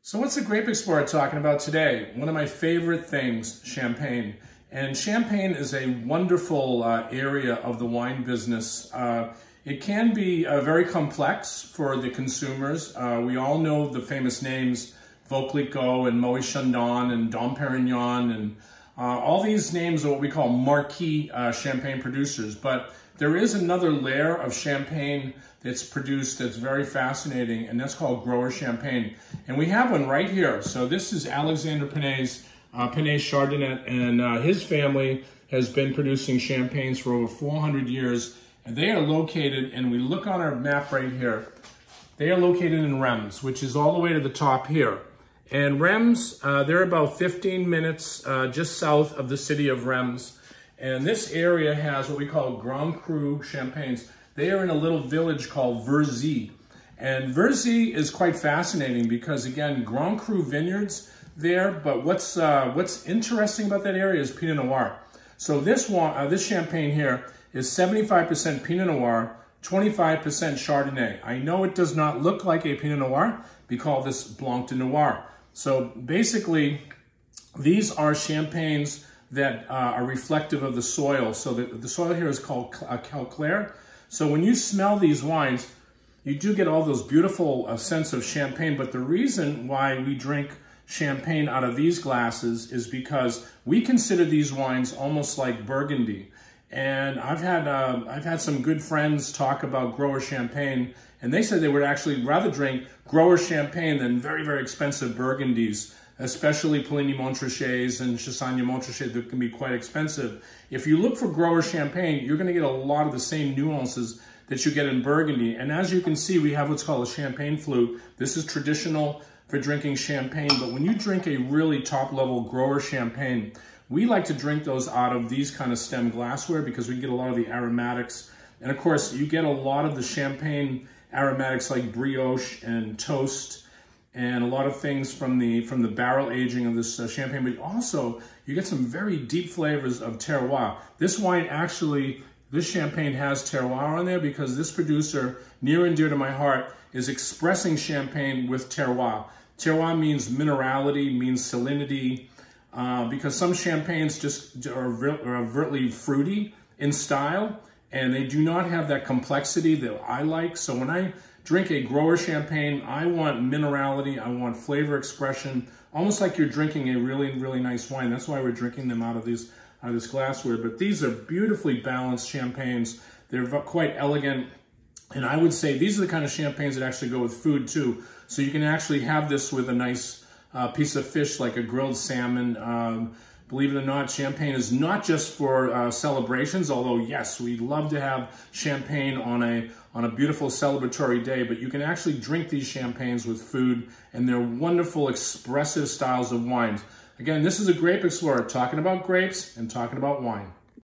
So what's the Grape Explorer talking about today? One of my favorite things, champagne. And champagne is a wonderful area of the wine business. It can be very complex for the consumers. We all know the famous names, Vauclicot and Moët Chandon and Dom Perignon, and all these names are what we call marquee champagne producers. But there is another layer of champagne that's produced that's very fascinating, and that's called grower champagne. And we have one right here. So this is Alexander Penet's Penet-Chardonnet, and his family has been producing champagnes for over 400 years. And they are located, and we look on our map right here, they are located in Reims, which is all the way to the top here. And Reims, they're about 15 minutes just south of the city of Reims. And this area has what we call Grand Cru champagnes. They are in a little village called Verzy. And Verzy is quite fascinating because, again, Grand Cru vineyards there, but what's interesting about that area is Pinot Noir. So this champagne here is 75% Pinot Noir, 25% Chardonnay. I know it does not look like a Pinot Noir. We call this Blanc de Noir. So basically, these are champagnes that are reflective of the soil. So the soil here is called calcaire. So when you smell these wines, you do get all those beautiful scents of champagne. But the reason why we drink champagne out of these glasses is because we consider these wines almost like Burgundy. And I've had some good friends talk about grower champagne, and they said they would actually rather drink grower champagne than very, very expensive Burgundies, especially Puligny-Montrachets and Chassagne-Montrachet that can be quite expensive. If you look for grower champagne, you're going to get a lot of the same nuances that you get in Burgundy. And as you can see, we have what's called a champagne flute. This is traditional for drinking champagne, but when you drink a really top-level grower champagne, we like to drink those out of these kind of stem glassware because we get a lot of the aromatics. And of course, you get a lot of the champagne aromatics like brioche and toast and a lot of things from the barrel aging of this champagne. But also, you get some very deep flavors of terroir. This wine actually, this champagne has terroir on there because this producer, near and dear to my heart, is expressing champagne with terroir. Terroir means minerality, means salinity, because some champagnes just are overtly fruity in style, and they do not have that complexity that I like. So when I drink a grower champagne, I want minerality, I want flavor expression, almost like you're drinking a really, really nice wine. That's why we're drinking them out of this glassware. But these are beautifully balanced champagnes. They're quite elegant. And I would say these are the kind of champagnes that actually go with food too. So you can actually have this with a nice piece of fish like a grilled salmon. Believe it or not, champagne is not just for celebrations, although yes, we love to have champagne on a beautiful celebratory day, but you can actually drink these champagnes with food, and they're wonderful, expressive styles of wines. Again, this is a Grape Explorer, talking about grapes and talking about wine.